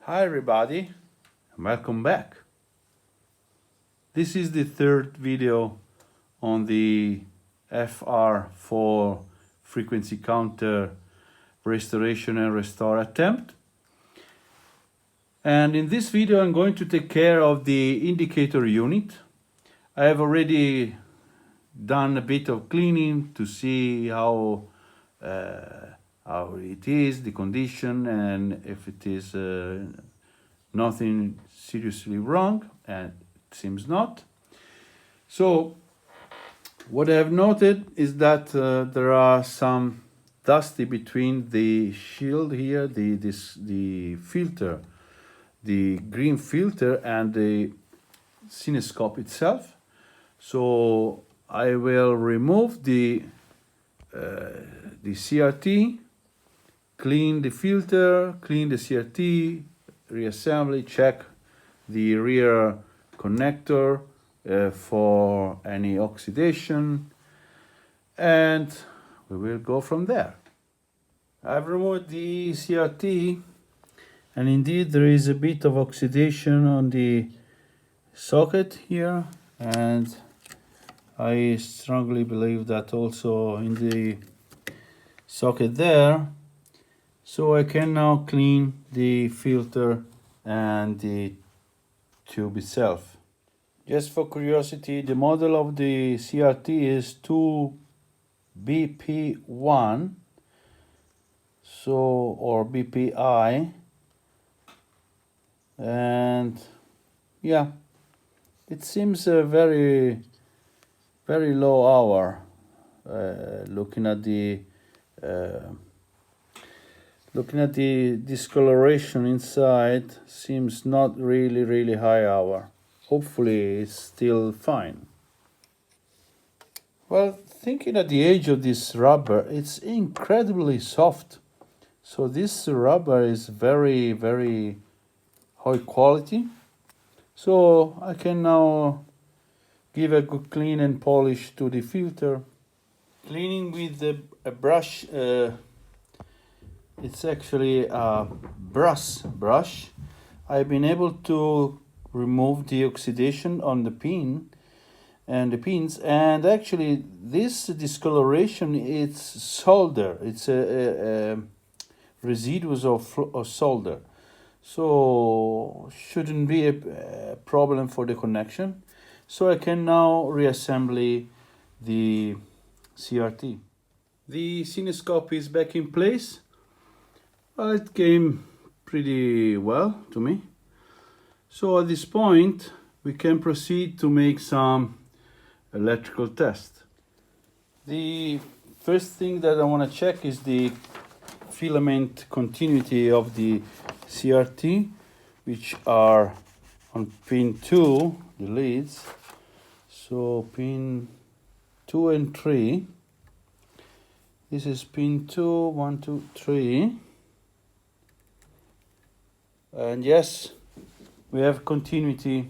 Hi everybody, welcome back. This is the third video on the FR-4 frequency counter restoration and restore attempt. And in this video I'm going to take care of the indicator unit. I have already done a bit of cleaning to see how it is, the condition, and if it is nothing seriously wrong, and it seems not. So what I have noted is that there are some dusty between the shield here, the filter, the green filter, and the cinescope itself. So I will remove the CRT, clean the filter, clean the CRT, reassembly, check the rear connector for any oxidation, and we will go from there. I've removed the CRT, and indeed there is a bit of oxidation on the socket here, and I strongly believe that also in the socket there. So I can now clean the filter and the tube itself. Just for curiosity, the model of the CRT is 2BP1, or BPI, and yeah, it seems a very low hour. Looking at the discoloration inside, seems not really high hour. Hopefully it's still fine. Well, thinking at the edge of this rubber, it's incredibly soft. So this rubber is very high quality. So I can now give a good clean and polish to the filter. Cleaning with a brush, it's actually a brass brush. I've been able to remove the oxidation on the pins, and actually this discoloration, it's solder. It's a residues of solder, so shouldn't be a problem for the connection. So I can now reassemble the CRT. The cinescope is back in place. Well, it came pretty well to me. So at this point, we can proceed to make some electrical tests. The first thing that I want to check is the filament continuity of the CRT, which are on pin 2, the leads. So pin 2 and 3. This is pin 2, 1, 2, 3. And yes, we have continuity.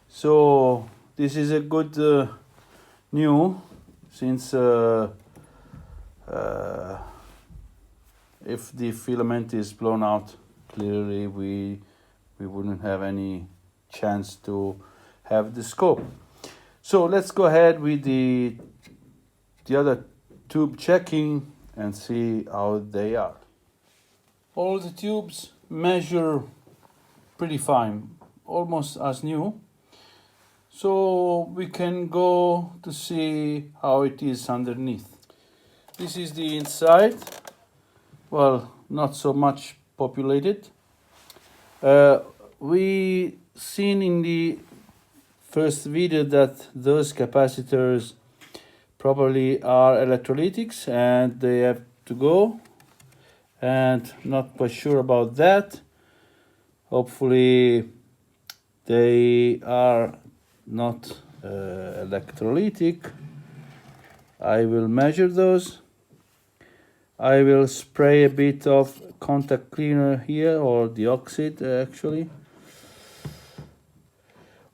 So this is a good news, since if the filament is blown out, clearly we wouldn't have any chance to have the scope. So let's go ahead with the other tube checking and see how they are. All the tubes measure pretty fine, almost as new. So we can go to see how it is underneath. This is the inside. Well, not so much populated. We seen in the first video that those capacitors probably are electrolytics and they have to go, and not quite sure about that. Hopefully they are not electrolytic. I will measure those. I will spray a bit of contact cleaner here, or the oxide actually.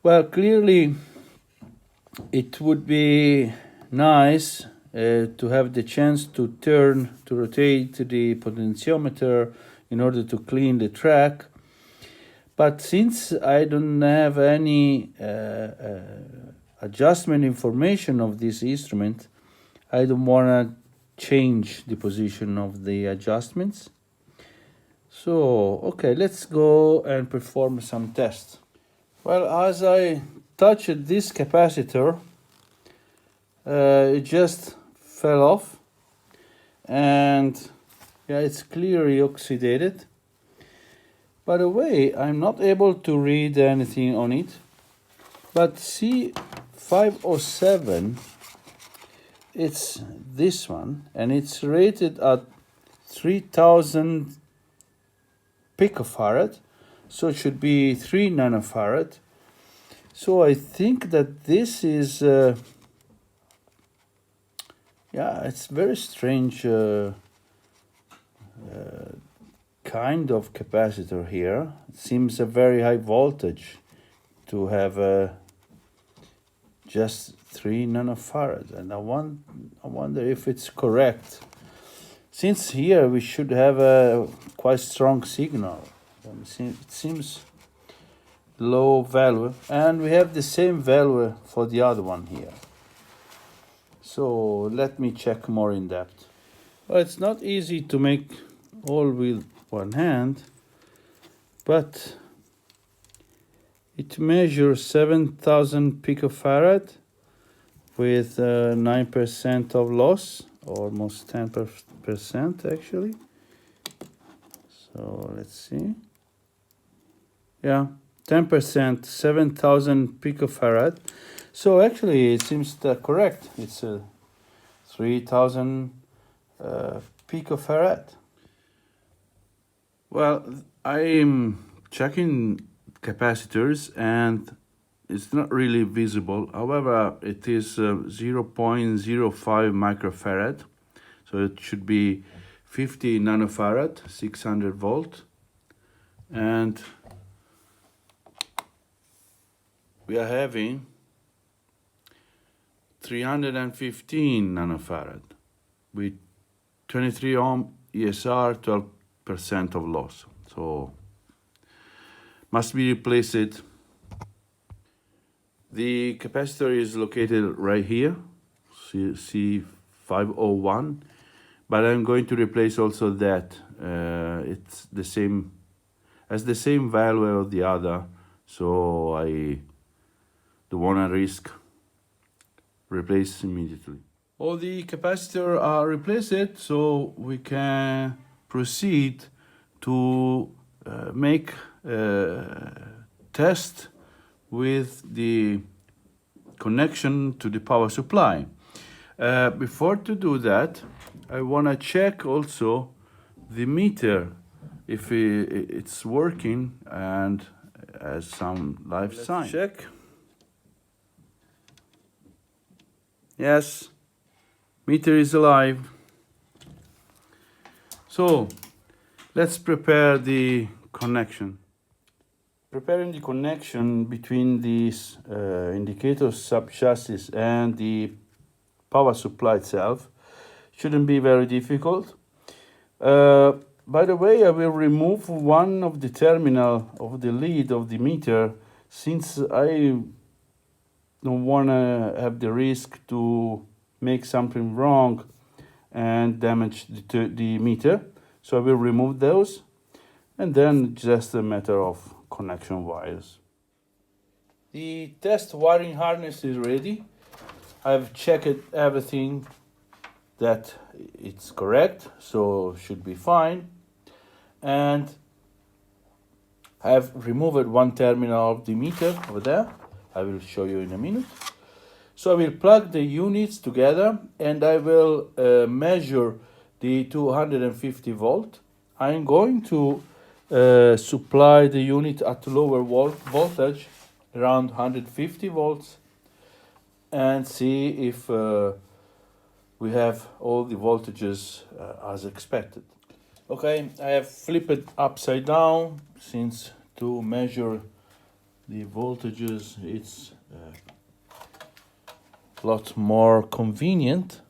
Well, clearly it would be nice to have the chance to rotate the potentiometer in order to clean the track. But since I don't have any adjustment information of this instrument, I don't want to change the position of the adjustments. So, okay, let's go and perform some tests. Well, as I touched this capacitor, it just fell off, and yeah, it's clearly oxidated. By the way, I'm not able to read anything on it, but C507, it's this one, and it's rated at 3000 picofarad, so it should be 3 nanofarad. So I think that this is, yeah, it's very strange kind of capacitor here. It seems a very high voltage to have just 3 nanofarad, and I wonder if it's correct, since here we should have a quite strong signal. It seems low value, and we have the same value for the other one here. So let me check more in depth. Well, it's not easy to make all with one hand, but it measures 7000 picofarad with 9% of loss, almost 10% actually. So let's see. Yeah, 10%, 7000 picofarad. So actually it seems correct. It's 3000 picofarad. Well, I'm checking capacitors and it's not really visible. However, it is 0.05 microfarad. So it should be 50 nanofarad, 600 volt. And we are having 315 nanofarad with 23 ohm ESR, 12% of loss. So must be replaced. The capacitor is located right here, C501, but I'm going to replace also that. It's the same, has the same value of the other, so I don't want to risk replace immediately. All the capacitors are replaced, so we can proceed to make test with the connection to the power supply. Before to do that, I want to check also the meter if it's working and has some live sign. Check. Yes, meter is alive. So let's prepare the connection. Preparing the connection between this Oscillator Sub Chassis and the power supply itself shouldn't be very difficult. By the way, I will remove one of the terminal of the lead of the meter, since I don't want to have the risk to make something wrong and damage the meter. So I will remove those, and then just a matter of connection wires. The test wiring harness is ready. I've checked everything that it's correct, so should be fine. And I've removed one terminal of the meter over there. I will show you in a minute. So I will plug the units together and I will measure the 250 volt. I'm going to supply the unit at lower voltage, around 150 volts, and see if we have all the voltages as expected. Okay, I have flipped it upside down, since to measure the voltages it's a lot more convenient.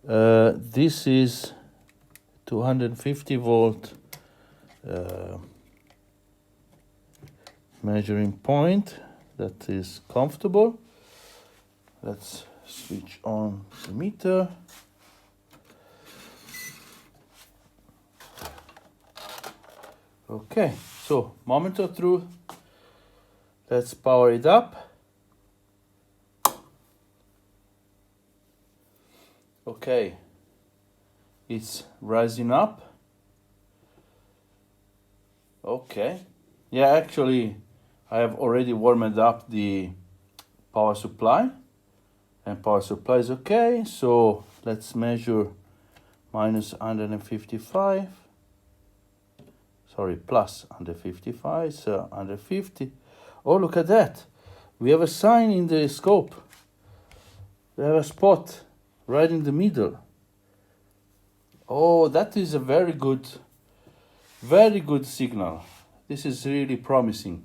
This is 250 volt measuring point that is comfortable. Let's switch on the meter. Okay, so moment of truth. Let's power it up. Okay, it's rising up. Okay, yeah, actually I have already warmed up the power supply, and power supply is okay. So let's measure minus 155. Sorry, plus 155, so 150. Oh, look at that. We have a sign in the scope. We have a spot right in the middle. Oh, that is a very good signal. This is really promising.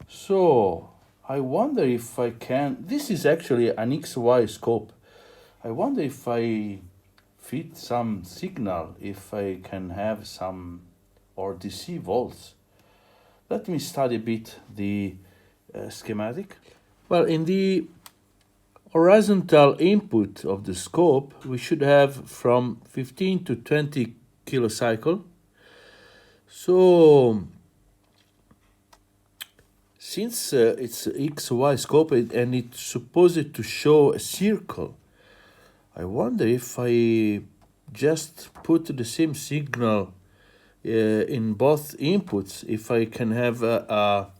So I wonder if I can, this is actually an XY scope. I wonder if I fit some signal, if I can have some or DC volts. Let me study a bit the schematic. Well, in the horizontal input of the scope, we should have from 15 to 20 kilocycle. So since it's XY scope and it's supposed to show a circle, I wonder if I just put the same signal in both inputs, if I can have a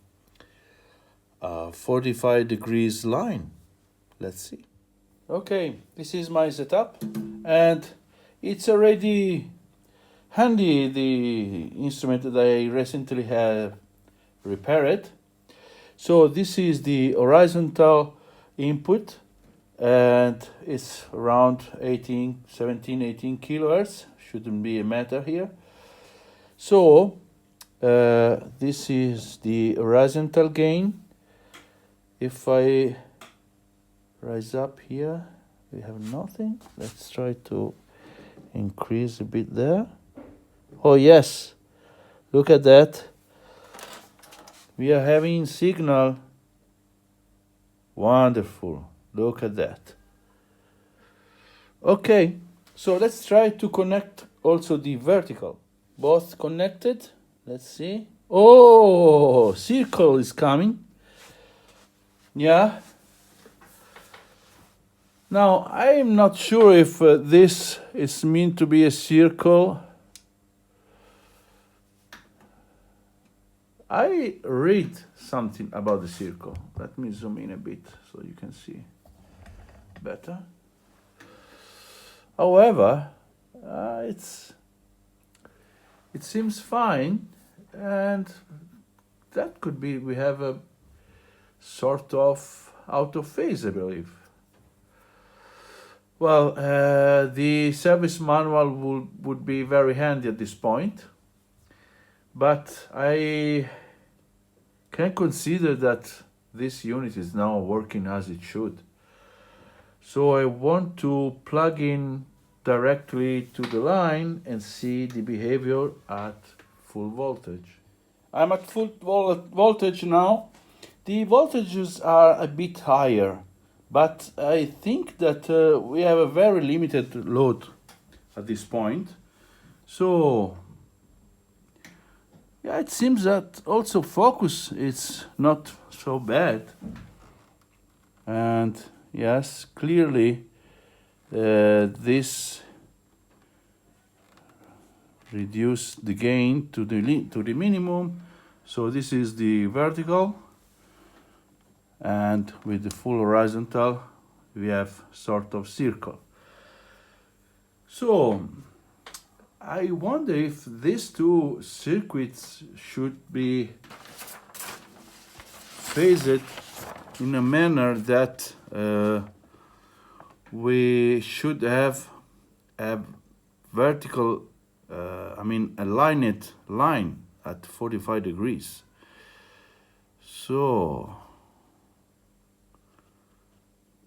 45 degrees line. Let's see. Okay, this is my setup, and it's already handy, the instrument that I recently have repaired. So this is the horizontal input, and it's around 18 kilohertz. Shouldn't be a matter here. So this is the horizontal gain. If I rise up here, we have nothing. Let's try to increase a bit there. Oh yes, look at that. We are having signal. Wonderful. Look at that. Okay, so let's try to connect also the vertical. Both connected. Let's see. Oh, circle is coming. Yeah. Now, I'm not sure if this is meant to be a circle. I read something about the circle. Let me zoom in a bit so you can see better. However, it seems fine, and that could be, we have a sort of out of phase, I believe. Well, the service manual would be very handy at this point, but I can consider that this unit is now working as it should. So I want to plug in directly to the line and see the behavior at full voltage. I'm at full voltage now. The voltages are a bit higher, but I think that we have a very limited load at this point. So yeah, it seems that also focus is not so bad. And yes, clearly this reduce the gain to the minimum. So this is the vertical, and with the full horizontal we have sort of circle. So I wonder if these two circuits should be phased in a manner that we should have a vertical, a aligned line at 45 degrees. So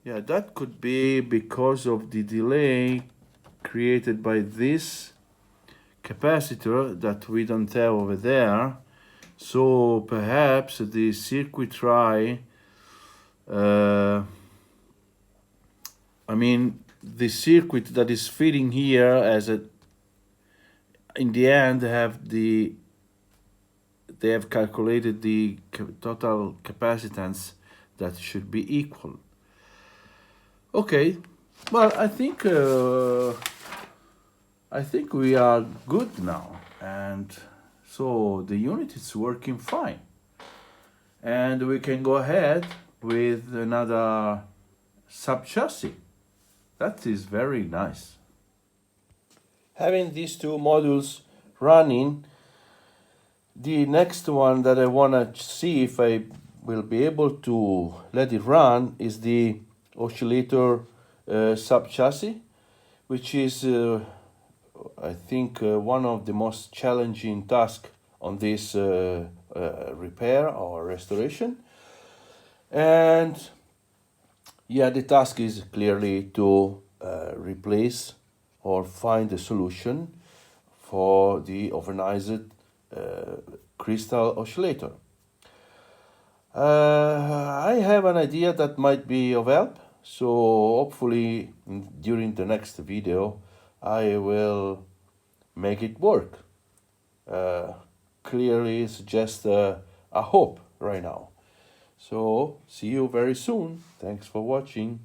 yeah, that could be because of the delay created by this capacitor that we don't have over there, So perhaps the circuitry, I mean, the circuit that is fitting here as a, in the end, they have calculated the total capacitance that should be equal. Okay, well, I think we are good now, and so the unit is working fine, and we can go ahead with another sub chassis. That is very nice. Having these two modules running, the next one that I want to see if I will be able to let it run is the Oscillator Sub Chassis, which is I think one of the most challenging tasks on this repair or restoration. And yeah, the task is clearly to replace or find a solution for the overnized crystal oscillator. I have an idea that might be of help, so hopefully during the next video I will make it work. Clearly it's just a hope right now. So see you very soon. Thanks for watching.